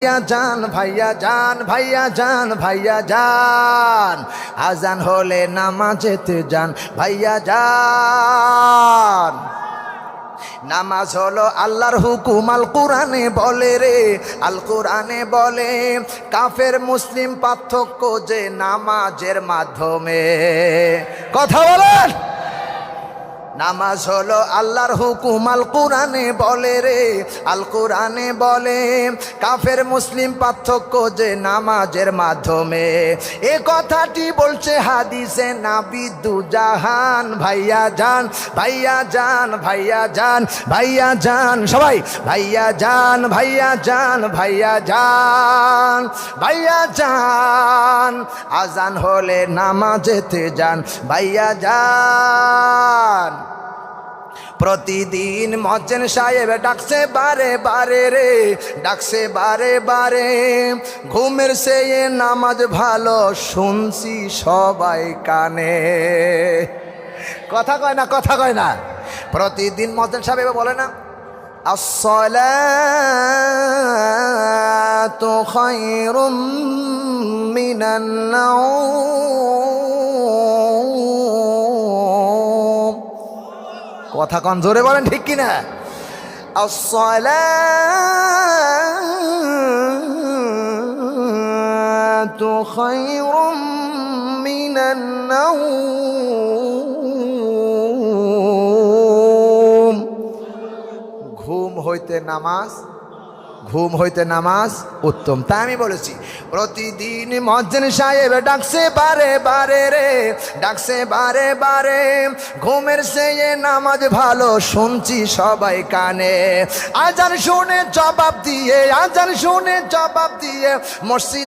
ভাইয়া জান ভাইয়া জান ভাইয়া জান ভাইয়া জান, আজান হলে নামাজেতে যান ভাইয়া জান। নামাজ হলো আল্লাহর হুকুম, আল কোরআনে বলে রে, আল কোরআনে বলে কাফের মুসলিম পার্থক্য যে নামাজের মাধ্যমে। কথা বলেন। নামাজ হলো আল্লাহর হুকুম, আল কোরআনে বলে রে, আল কোরআনে বলে কাফের মুসলিম পার্থক্য যে নামাজের মাধ্যমে। এ কথাটি বলছে হাদিসে নাবী দুজাহান। ভাইয়া জান ভাইয়া জান ভাইয়া জান ভাইয়া জান, সবাই ভাইয়া জান ভাইয়া জান ভাইয়া জান ভাইয়া জান, আজান হলে নামাজেতে যান ভাইয়া জান। প্রতিদিন মুয়াজ্জিন সাহেব ডাকছে বারে বারে রে, ডাকছে বারে বারে, ঘুমের চেয়ে নামাজ ভালো শুনছি সবাই কানে। কথা কয় না, কথা কয় না। প্রতিদিন মুয়াজ্জিন সাহেব বলে না, আসসালাতু খায়রুম মিনান নাওম। কথা কন জোরে বলেন, ঠিক কিনা? আসসালাতু খায়রুম মিনান নাওম। ঘুম হইতে নামাজ, ঘুম হইতে নামাজ উত্তম। তাই আমি বলেছি প্রতিদিন মুয়াজ্জিন সাহেব ডাকছে বারে বারে রে, ডাকছে বারে বারে, ঘুমের চেয়ে নামাজ ভালো শুনছি সবাই কানে। আজান শুনে জবাব দিয়ে, আজান শুনে জবাব দিয়ে মসজিদ